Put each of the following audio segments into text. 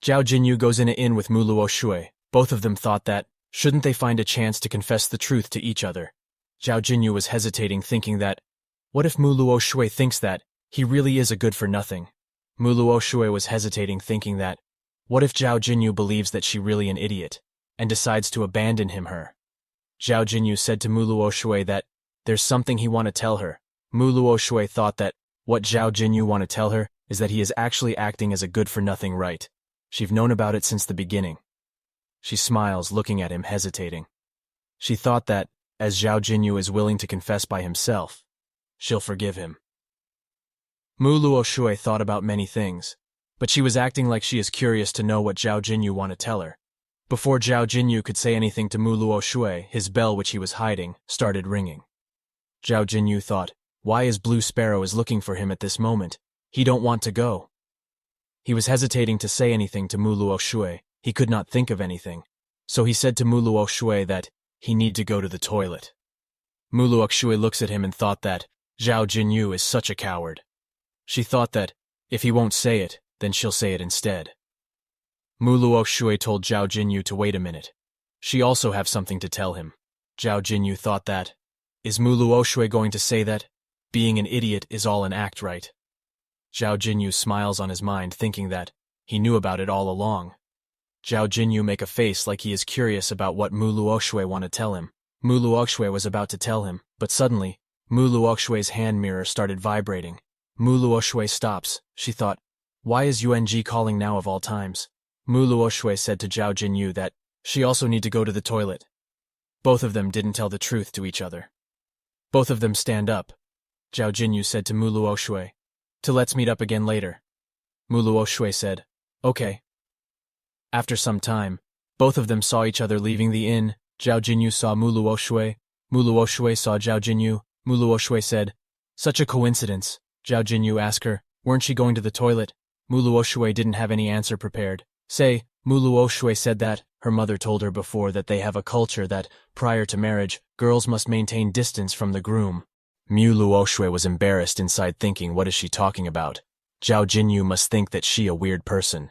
Zhao Jinyu goes in an inn with Mu Luo Shui. Both of them thought that, shouldn't they find a chance to confess the truth to each other? Zhao Jinyu was hesitating, thinking that, what if Mu Luo Shui thinks that he really is a good-for-nothing? Mu Luo Shui was hesitating, thinking that, what if Zhao Jinyu believes that she really an idiot, and decides to abandon her? Zhao Jinyu said to Mu Luo Shui that, there's something he want to tell her. Mu Luo Shui thought that, what Zhao Jinyu want to tell her is that he is actually acting as a good-for-nothing, right? She've known about it since the beginning. She smiles, looking at him, hesitating. She thought that, as Zhao Jinyu is willing to confess by himself, she'll forgive him. Mu Luo Shui thought about many things, but she was acting like she is curious to know what Zhao Jinyu want to tell her. Before Zhao Jinyu could say anything to Mu Luo Shui, his bell, which he was hiding, started ringing. Zhao Jinyu thought, why is Blue Sparrow is looking for him at this moment? He don't want to go. He was hesitating to say anything to Mu Luo Shui. He could not think of anything. So he said to Mu Luo Shui that he need to go to the toilet. Mu Luo Shui looks at him and thought that Zhao Jinyu is such a coward. She thought that if he won't say it, then she'll say it instead. Mu Luo Shui told Zhao Jinyu to wait a minute. She also have something to tell him. Zhao Jinyu thought that, is Mu Luo Shui going to say that being an idiot is all an act, right? Zhao Jinyu smiles on his mind, thinking that he knew about it all along. Zhao Jinyu make a face like he is curious about what Mu Luo Shui want to tell him. Mu Luo Shui was about to tell him, but suddenly, Mu Luo Shui's hand mirror started vibrating. Mu Luo Shui stops. She thought, why is UNG calling now of all times? Mu Luo Shui said to Zhao Jinyu that she also need to go to the toilet. Both of them didn't tell the truth to each other. Both of them stand up. Zhao Jinyu said to Mu Luo Shui, to let's meet up again later. Mu Luo Shui said, okay. After some time, both of them saw each other leaving the inn. Zhao Jinyu saw Mu Luo Shui. Mu Luo Shui saw Zhao Jinyu. Mu Luo Shui said, such a coincidence. Zhao Jinyu asked her, weren't she going to the toilet? Mu Luo Shui didn't have any answer prepared. Mu Luo Shui said that her mother told her before that they have a culture that, prior to marriage, girls must maintain distance from the groom. Mu Luo Shui was embarrassed inside, thinking, what is she talking about? Zhao Jinyu must think that she a weird person.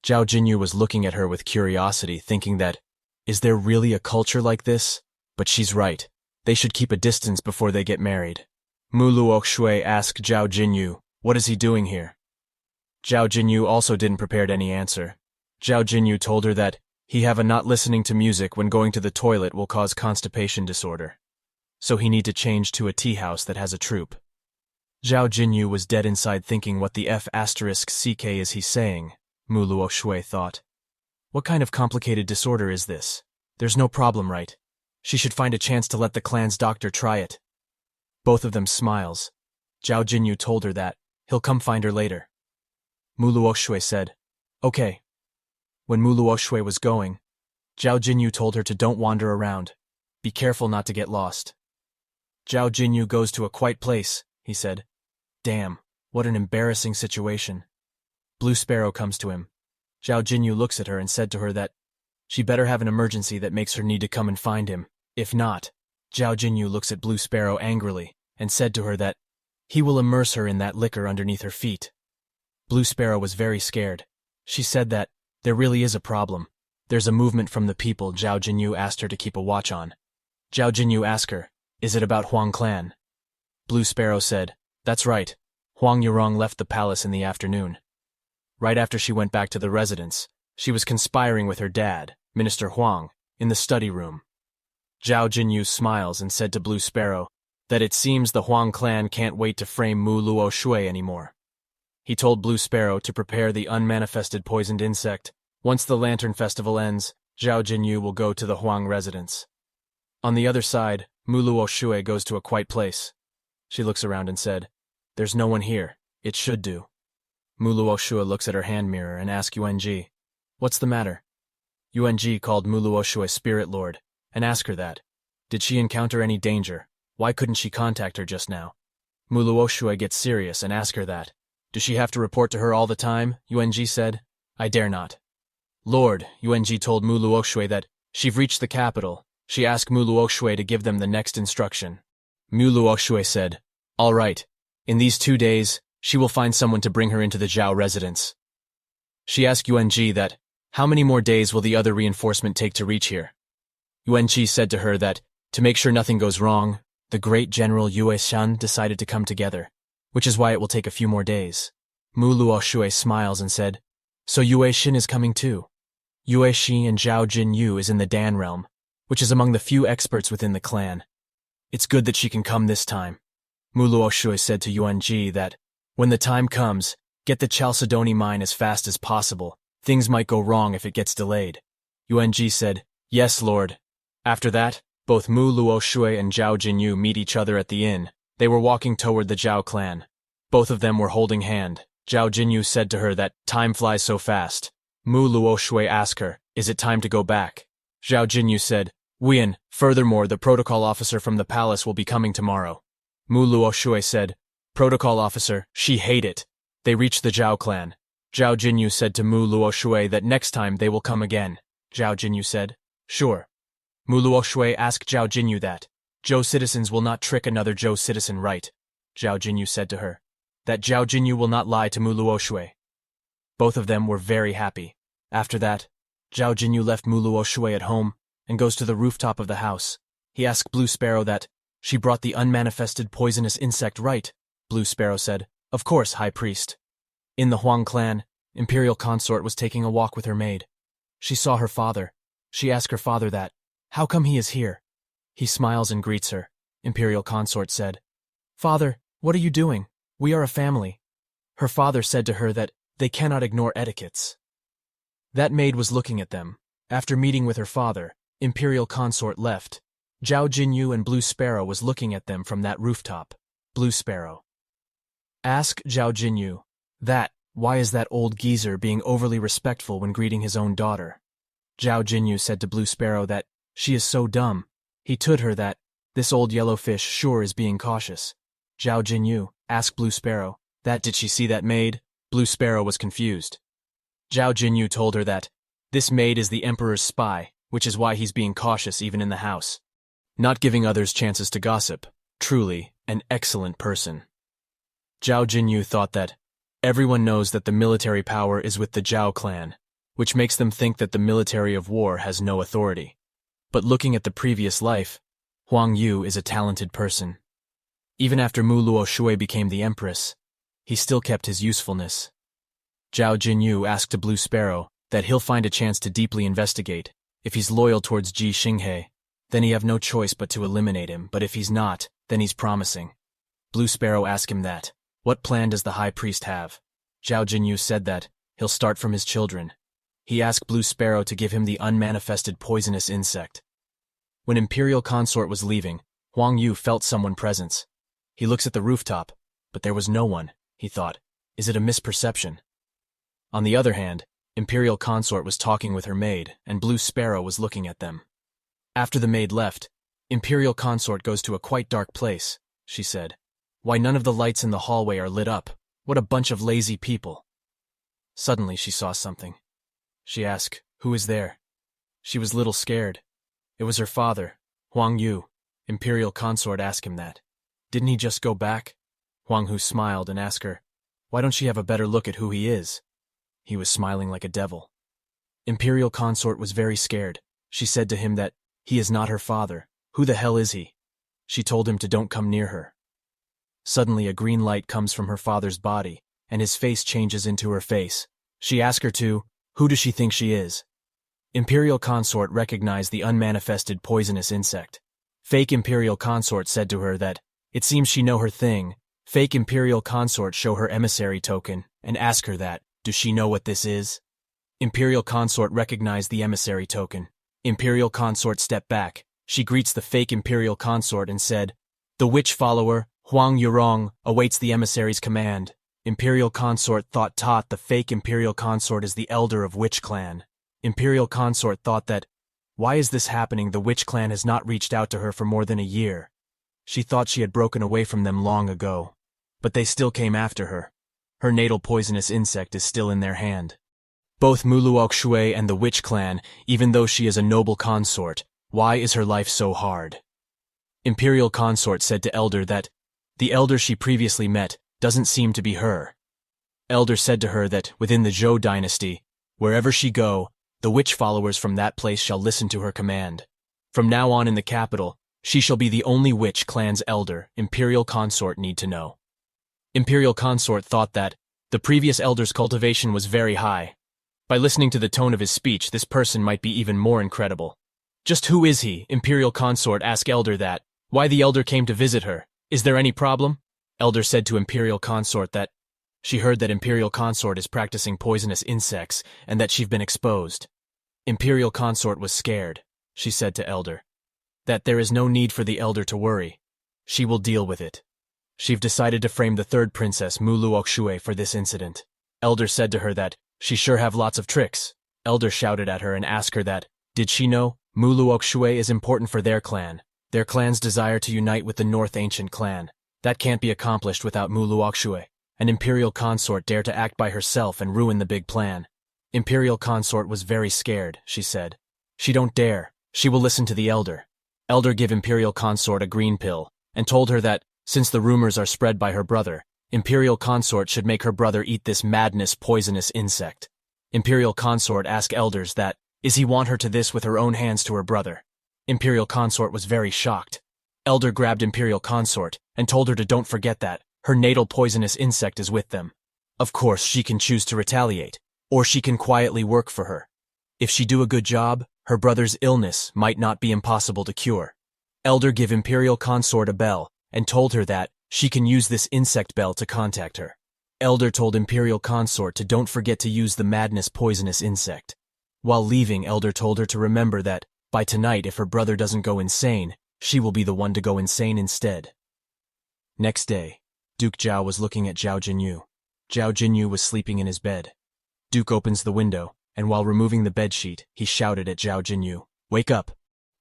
Zhao Jinyu was looking at her with curiosity, thinking that, is there really a culture like this? But she's right. They should keep a distance before they get married. Mu Luo Shui asked Zhao Jinyu, what is he doing here? Zhao Jinyu also didn't prepare any answer. Zhao Jinyu told her that he have a not listening to music when going to the toilet will cause constipation disorder. So he need to change to a tea house that has a troupe. Zhao Jinyu was dead inside, thinking, what the F***ck is he saying? Mu Luo Shui thought. What kind of complicated disorder is this? There's no problem, right? She should find a chance to let the clan's doctor try it. Both of them smiles. Zhao Jinyu told her that he'll come find her later. Mu Luo Shui said, okay. When Mu Luo Shui was going, Zhao Jinyu told her to don't wander around. Be careful not to get lost. Zhao Jinyu goes to a quiet place, he said. Damn, what an embarrassing situation. Blue Sparrow comes to him. Zhao Jinyu looks at her and said to her that she better have an emergency that makes her need to come and find him. If not, Zhao Jinyu looks at Blue Sparrow angrily and said to her that he will immerse her in that liquor underneath her feet. Blue Sparrow was very scared. She said that there really is a problem. There's a movement from the people Zhao Jinyu asked her to keep a watch on. Zhao Jinyu asked her, is it about Huang clan? Blue Sparrow said, that's right. Huang Yurong left the palace in the afternoon. Right after she went back to the residence, she was conspiring with her dad, Minister Huang, in the study room. Zhao Jinyu smiles and said to Blue Sparrow that it seems the Huang clan can't wait to frame Mu Luo Shui anymore. He told Blue Sparrow to prepare the unmanifested poisoned insect. Once the Lantern Festival ends, Zhao Jinyu will go to the Huang residence. On the other side, Mu Luo Shui goes to a quiet place. She looks around and said, there's no one here. It should do. Mu Luo Shui looks at her hand mirror and asks UNG, what's the matter? UNG called Mu Luo Shui Spirit Lord and asked her that. Did she encounter any danger? Why couldn't she contact her just now? Mu Luo Shui gets serious and asks her that. Does she have to report to her all the time? UNG said, I dare not. Lord, UNG told Mu Luo Shui that she've reached the capital. She asked Mu Luo Shui to give them the next instruction. Mu Luo Shui said, all right. In these 2 days, she will find someone to bring her into the Zhao residence. She asked Yuan-ji that, how many more days will the other reinforcement take to reach here? Yuan-ji said to her that, to make sure nothing goes wrong, the great General Yue Shan decided to come together, which is why it will take a few more days. Mu Luoshui smiles and said, so Yue Xin is coming too. Yue Xi and Zhao Jinyu is in the Dan realm, which is among the few experts within the clan. It's good that she can come this time. Mu Luoshui said to Yuan-ji that, when the time comes, get the Chalcedony mine as fast as possible. Things might go wrong if it gets delayed. Yuan-ji said, yes, Lord. After that, both Mu Luoshui and Zhao Jinyu meet each other at the inn. They were walking toward the Zhao clan. Both of them were holding hand. Zhao Jinyu said to her that time flies so fast. Mu Luoshui asked her, is it time to go back? Zhao Jinyu said, Wian, furthermore, the protocol officer from the palace will be coming tomorrow. Mu Luoshui said, protocol officer, she hate it. They reached the Zhao clan. Zhao Jinyu said to Mu Luoshui that next time they will come again. Zhao Jinyu said, sure. Mu Luoshui asked Zhao Jinyu that, Zhou citizens will not trick another Zhou citizen, right? Zhao Jinyu said to her, that Zhao Jinyu will not lie to Mu Luoshui. Both of them were very happy. After that, Zhao Jinyu left Mu Luoshui at home and goes to the rooftop of the house. He asked Blue Sparrow that, she brought the unmanifested poisonous insect, right? Blue Sparrow said, of course, High Priest. In the Huang clan, Imperial Consort was taking a walk with her maid. She saw her father. She asked her father that, how come he is here? He smiles and greets her. Imperial Consort said, Father, what are you doing? We are a family. Her father said to her that they cannot ignore etiquettes. That maid was looking at them. After meeting with her father, Imperial Consort left. Zhao Jinyu and Blue Sparrow was looking at them from that rooftop. Blue Sparrow. Ask Zhao Jinyu, that, why is that old geezer being overly respectful when greeting his own daughter? Zhao Jinyu said to Blue Sparrow that, she is so dumb. He told her that, this old yellow fish sure is being cautious. Zhao Jinyu asked Blue Sparrow, that did she see that maid? Blue Sparrow was confused. Zhao Jinyu told her that, this maid is the Emperor's spy, which is why he's being cautious even in the house. Not giving others chances to gossip. Truly, an excellent person. Zhao Jinyu thought that, everyone knows that the military power is with the Zhao clan, which makes them think that the military of war has no authority. But looking at the previous life, Huang Yu is a talented person. Even after Mu Luoshui became the Empress, he still kept his usefulness. Zhao Jinyu asked to Blue Sparrow that he'll find a chance to deeply investigate. If he's loyal towards Ji Xinghe, then he have no choice but to eliminate him, but if he's not, then he's promising. Blue Sparrow asked him that, what plan does the High Priest have? Zhao Jinyu said that, he'll start from his children. He asked Blue Sparrow to give him the unmanifested poisonous insect. When Imperial Consort was leaving, Huang Yu felt someone's presence. He looks at the rooftop, but there was no one. He thought, is it a misperception? On the other hand, Imperial Consort was talking with her maid, and Blue Sparrow was looking at them. After the maid left, Imperial Consort goes to a quite dark place, she said. Why none of the lights in the hallway are lit up? What a bunch of lazy people. Suddenly she saw something. She asked, who is there? She was little scared. It was her father, Huang Yu. Imperial Consort asked him that. Didn't he just go back? Huang Hu smiled and asked her, why don't she have a better look at who he is? He was smiling like a devil. Imperial Consort was very scared. She said to him that, he is not her father. Who the hell is he? She told him to don't come near her. Suddenly a green light comes from her father's body, and his face changes into her face. She asked her to, who does she think she is? Imperial Consort recognized the unmanifested poisonous insect. Fake Imperial Consort said to her that, it seems she know her thing. Fake Imperial Consort show her emissary token, and ask her that, does she know what this is? Imperial Consort recognized the emissary token. Imperial Consort stepped back. She greets the fake Imperial Consort and said, the witch follower, Huang Yurong, awaits the emissary's command. Imperial Consort thought the fake Imperial Consort is the elder of Witch Clan. Imperial Consort thought that, why is this happening? The Witch Clan has not reached out to her for more than a year. She thought she had broken away from them long ago. But they still came after her. Her natal poisonous insect is still in their hand. Both Mu Luoshui and the Witch Clan, even though she is a noble consort, why is her life so hard? Imperial Consort said to Elder that, the elder she previously met doesn't seem to be her. Elder said to her that within the Zhou dynasty, wherever she go, the witch followers from that place shall listen to her command. From now on in the capital, she shall be the only witch clan's elder Imperial Consort need to know. Imperial Consort thought that the previous elder's cultivation was very high. By listening to the tone of his speech, this person might be even more incredible. Just who is he? Imperial Consort asked Elder that. Why the elder came to visit her? Is there any problem? Elder said to Imperial Consort that she heard that Imperial Consort is practicing poisonous insects and that she've been exposed. Imperial Consort was scared. She said to Elder that there is no need for the elder to worry. She will deal with it. She've decided to frame the third princess, Muluoxue, for this incident. Elder said to her that she sure have lots of tricks. Elder shouted at her and asked her that, did she know Muluoxue is important for their clan? Their clan's desire to unite with the North Ancient clan. That can't be accomplished without Muluoxue. An Imperial Consort dare to act by herself and ruin the big plan. Imperial Consort was very scared, she said. She don't dare. She will listen to the elder. Elder give Imperial Consort a green pill and told her that, since the rumors are spread by her brother, Imperial Consort should make her brother eat this madness poisonous insect. Imperial Consort asked Elders that, is he want her to this with her own hands to her brother? Imperial Consort was very shocked. Elder grabbed Imperial Consort and told her to don't forget that her natal poisonous insect is with them. Of course, she can choose to retaliate, or she can quietly work for her. If she do a good job, her brother's illness might not be impossible to cure. Elder give Imperial Consort a bell and told her that she can use this insect bell to contact her. Elder told Imperial Consort to don't forget to use the madness poisonous insect. While leaving, Elder told her to remember that, by tonight, if her brother doesn't go insane, she will be the one to go insane instead. Next day, Duke Zhao was looking at Zhao Jinyu. Zhao Jinyu was sleeping in his bed. Duke opens the window, and while removing the bedsheet, he shouted at Zhao Jinyu, "Wake up!"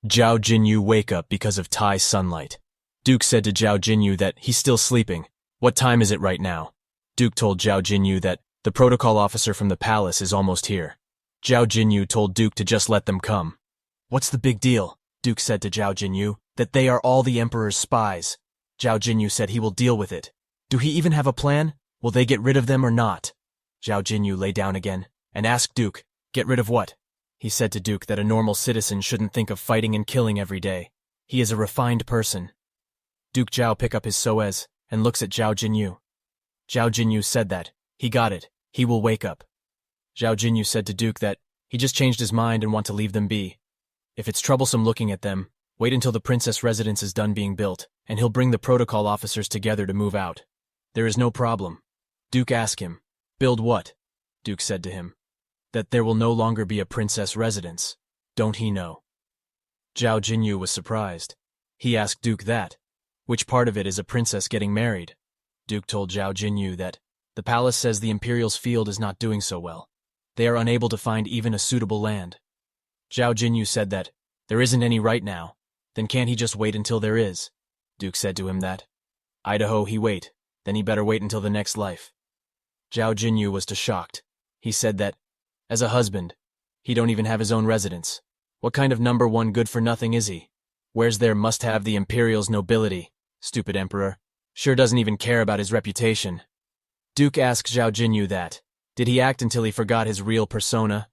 Zhao Jinyu wake up because of Tai's sunlight. Duke said to Zhao Jinyu that he's still sleeping. What time is it right now? Duke told Zhao Jinyu that the protocol officer from the palace is almost here. Zhao Jinyu told Duke to just let them come. What's the big deal? Duke said to Zhao Jinyu that they are all the Emperor's spies. Zhao Jinyu said he will deal with it. Do he even have a plan? Will they get rid of them or not? Zhao Jinyu lay down again and asked Duke, get rid of what? He said to Duke that a normal citizen shouldn't think of fighting and killing every day. He is a refined person. Duke Zhao pick up his soez and looks at Zhao Jinyu. Zhao Jinyu said that, he got it, he will wake up. Zhao Jinyu said to Duke that he just changed his mind and want to leave them be. If it's troublesome looking at them, wait until the princess residence is done being built, and he'll bring the protocol officers together to move out. There is no problem. Duke asked him, build what? Duke said to him, that there will no longer be a princess residence. Don't he know? Zhao Jinyu was surprised. He asked Duke that. Which part of it is a princess getting married? Duke told Zhao Jinyu that the palace says the Imperial's field is not doing so well. They are unable to find even a suitable land. Zhao Jinyu said that there isn't any right now. Then can't he just wait until there is? Duke said to him that Idaho he wait, then he better wait until the next life. Zhao Jinyu was too shocked. He said that, as a husband, he don't even have his own residence. What kind of number one good-for-nothing is he? Where's there must have the Imperial's nobility? Stupid emperor. Sure doesn't even care about his reputation. Duke asked Zhao Jinyu that. Did he act until he forgot his real persona?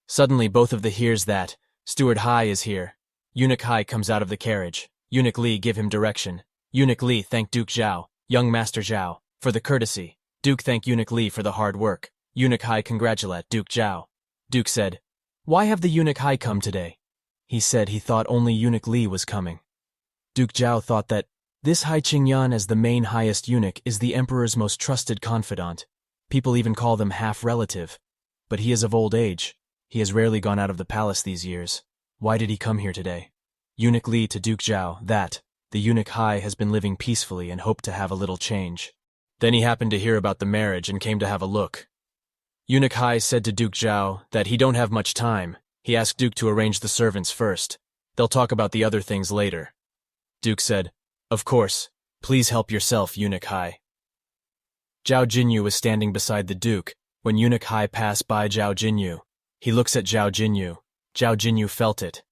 Suddenly both of the hears that. Steward Hai is here. Eunuch Hai comes out of the carriage. Eunuch Li give him direction. Eunuch Li thank Duke Zhao, young Master Zhao, for the courtesy. Duke thank Eunuch Li for the hard work. Eunuch Hai congratulate Duke Zhao. Duke said, why have the Eunuch Hai come today? He said he thought only Eunuch Li was coming. Duke Zhao thought that this Hai Qingyan as the main highest eunuch is the emperor's most trusted confidant. People even call them half-relative. But he is of old age. He has rarely gone out of the palace these years. Why did he come here today? Eunuch Li to Duke Zhao that the Eunuch Hai has been living peacefully and hoped to have a little change. Then he happened to hear about the marriage and came to have a look. Eunuch Hai said to Duke Zhao that he don't have much time. He asked Duke to arrange the servants first. They'll talk about the other things later. Duke said, of course, please help yourself, Eunuch Hai. Zhao Jinyu was standing beside the Duke when Eunuch Hai passed by Zhao Jinyu. He looks at Zhao Jinyu. Zhao Jinyu felt it.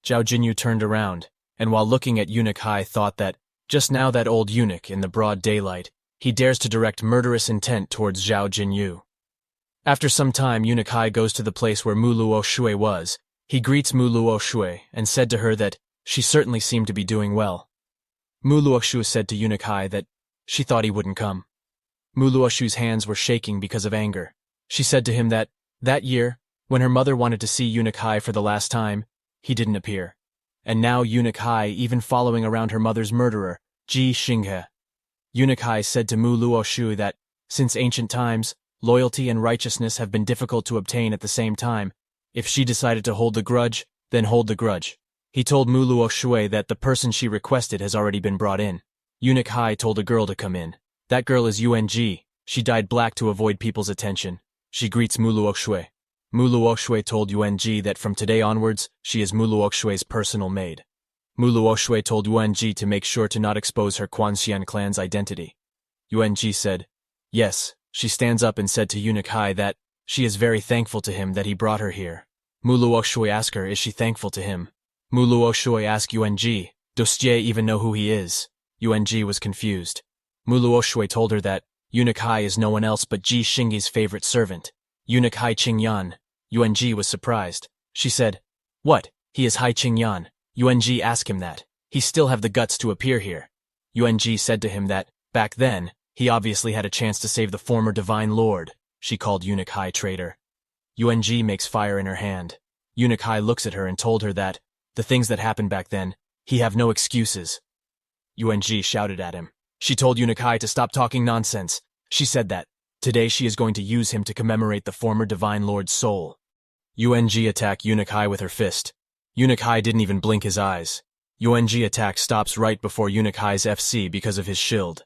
Zhao Jinyu turned around, and while looking at Eunuch Hai thought that, just now that old eunuch in the broad daylight, He dares to direct murderous intent towards Zhao Jinyu. After some time, Eunuch Hai goes to the place where Mu Luo Shui was. He greets Mu Luo Shui and said to her that she certainly seemed to be doing well. Mu Luo Shui said to Eunuch Hai that she thought he wouldn't come. Mu Luo Shui's hands were shaking because of anger. She said to him that year, when her mother wanted to see Eunuch Hai for the last time, he didn't appear. And now Eunuch Hai even following around her mother's murderer, Ji Xinghe. Eunuch Hai said to Mu Luo Shui that, since ancient times, loyalty and righteousness have been difficult to obtain at the same time. If she decided to hold the grudge, then hold the grudge. He told Mu Luo Shui that the person she requested has already been brought in. Eunuch Hai told a girl to come in. That girl is Yuan-Ji. She dyed black to avoid people's attention. She greets Mu Luo Shui. Mu Luo Shui told Yuan-Ji that from today onwards, she is Mu Luo Shui's personal maid. Mu Luo Shui told Yuan-Ji to make sure to not expose her Quanxian clan's identity. Yuan-Ji said, yes. She stands up and said to Eunuch Hai that she is very thankful to him that he brought her here. Mu Luo Shui asked her, is she thankful to him? Mu Luo Shui asked Yuan-Ji, does Jie even know who he is? Yuan-Ji was confused. Mu Luo Shui told her that Eunuch Hai is no one else but Ji Xingyi's favorite servant, Eunuch Hai Qingyan. Yuan-Ji was surprised. She said, what? He is Hai Qingyan. Yuan-Ji asked him that. He still have the guts to appear here. Yuan-Ji said to him that, back then, he obviously had a chance to save the former Divine Lord. She called Eunuch Hai traitor. Yuan-Ji makes fire in her hand. Eunuch Hai looks at her and told her that, the things that happened back then, he have no excuses. Yuan-Ji shouted at him. She told Eunuch Hai to stop talking nonsense. She said that, today she is going to use him to commemorate the former Divine Lord's soul. Yuan-Ji attacked Eunuch Hai with her fist. Eunuch Hai didn't even blink his eyes. Yuan-Ji attack stops right before Eunuch Hai's FC because of his shield.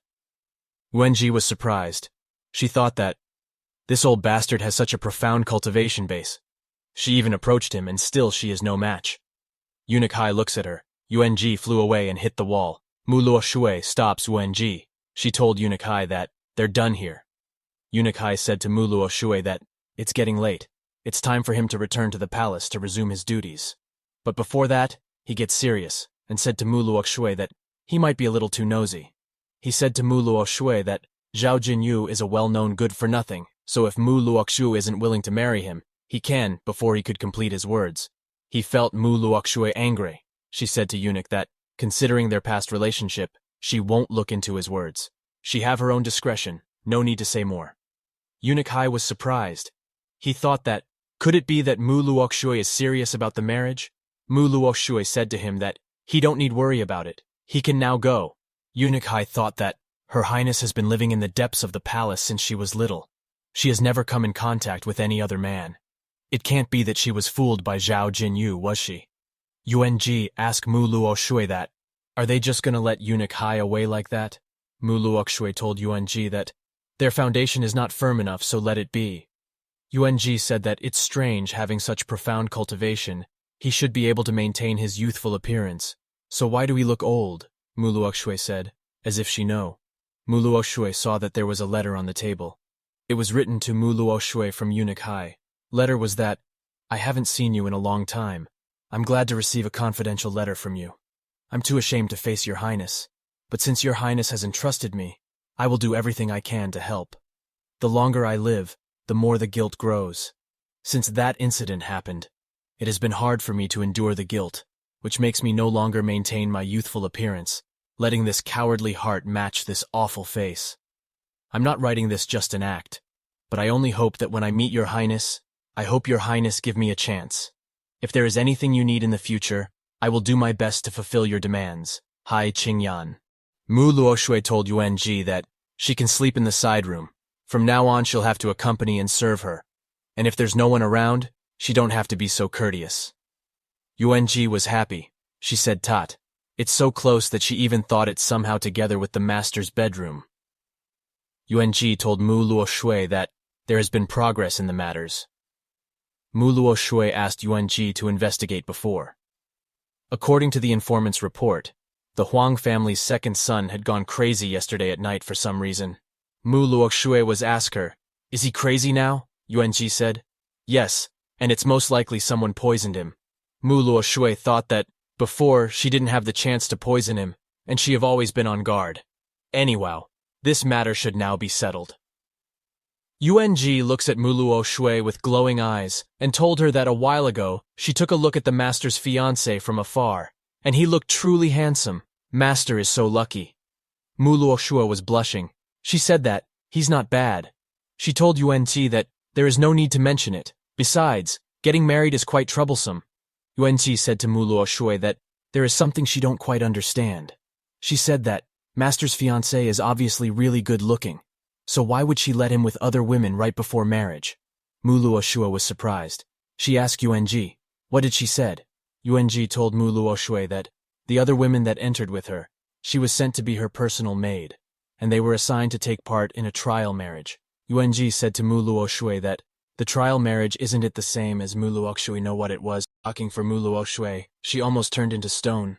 Yuan-Ji was surprised. She thought that, this old bastard has such a profound cultivation base. She even approached him and still she is no match. Eunuch Hai looks at her. Yuan-Ji flew away and hit the wall. Mu Luo Shui stops Yuan-Ji. She told Eunuch Hai that, they're done here. Eunuch Hai said to Mu Luo Shui that, it's getting late. It's time for him to return to the palace to resume his duties. But before that, he gets serious, and said to Mu Luo Shui that he might be a little too nosy. He said to Mu Luo Shui that Zhao Jinyu is a well-known good-for-nothing, so if Mu Luo Shui isn't willing to marry him, he can, before he could complete his words. He felt Mu Luo Shui angry. She said to Eunuch that, considering their past relationship, she won't look into his words. She have her own discretion, no need to say more. Eunuch Hai was surprised. He thought that, could it be that Mu Luo Shui is serious about the marriage? Mu Luo Shui said to him that, he don't need worry about it. He can now go. Eunuch Hai thought that, Her Highness has been living in the depths of the palace since she was little. She has never come in contact with any other man. It can't be that she was fooled by Zhao Jinyu, was she? Yuan-Ji asked Mu Luo Shui that, are they just gonna let Eunuch Hai away like that? Mu Luo Shui told Yuan-Ji that, their foundation is not firm enough, so let it be. Yuan-Ji said that it's strange having such profound cultivation. He should be able to maintain his youthful appearance. So why do he look old? Mu Luo Shui said, as if she know. Mu Luo Shui saw that there was a letter on the table. It was written to Mu Luo Shui from Eunuch Hai. Letter was that, I haven't seen you in a long time. I'm glad to receive a confidential letter from you. I'm too ashamed to face your Highness, but since your Highness has entrusted me, I will do everything I can to help. The longer I live, the more the guilt grows. Since that incident happened, it has been hard for me to endure the guilt, which makes me no longer maintain my youthful appearance, letting this cowardly heart match this awful face. I'm not writing this just an act, but I only hope that when I meet your Highness, I hope your Highness give me a chance. If there is anything you need in the future, I will do my best to fulfill your demands. Hai Qingyan. Mu Luo Shui told Yuan-Ji that she can sleep in the side room. From now on she'll have to accompany and serve her, and if there's no one around, she don't have to be so courteous. Yuan-Ji was happy. She said Tat. It's so close that she even thought it somehow together with the master's bedroom. Yuan-Ji told Mu Luo Shui that there has been progress in the matters. Mu Luo Shui asked Yuan-Ji to investigate before. According to the informant's report, the Huang family's second son had gone crazy yesterday at night for some reason. Mu Luo Shui was asked her, is he crazy now? Yuan-Ji said, yes, and it's most likely someone poisoned him. Mu Luo Shui thought that, before, she didn't have the chance to poison him, and she have always been on guard. Anyhow, This matter should now be settled. UNG looks at Muluo Shui with glowing eyes and told her that a while ago she took a look at the master's fiancé from afar, and he looked truly handsome. Master is so lucky. Muluo Shui was blushing. She said that he's not bad. She told UNT that there is no need to mention it. Besides, getting married is quite troublesome. UNT said to Muluo Shui that there is something she don't quite understand. She said that Master's fiancé is obviously really good looking, so why would she let him with other women right before marriage? Muluo Shui was surprised. She asked UNG. What did she said? UNG told Muluo Shui that the other women that entered with her, she was sent to be her personal maid, and they were assigned to take part in a trial marriage. UNG said to Muluo Shui that the trial marriage isn't it the same as Muluo Shui know what it was. Talking for Muluo Shui, she almost turned into stone.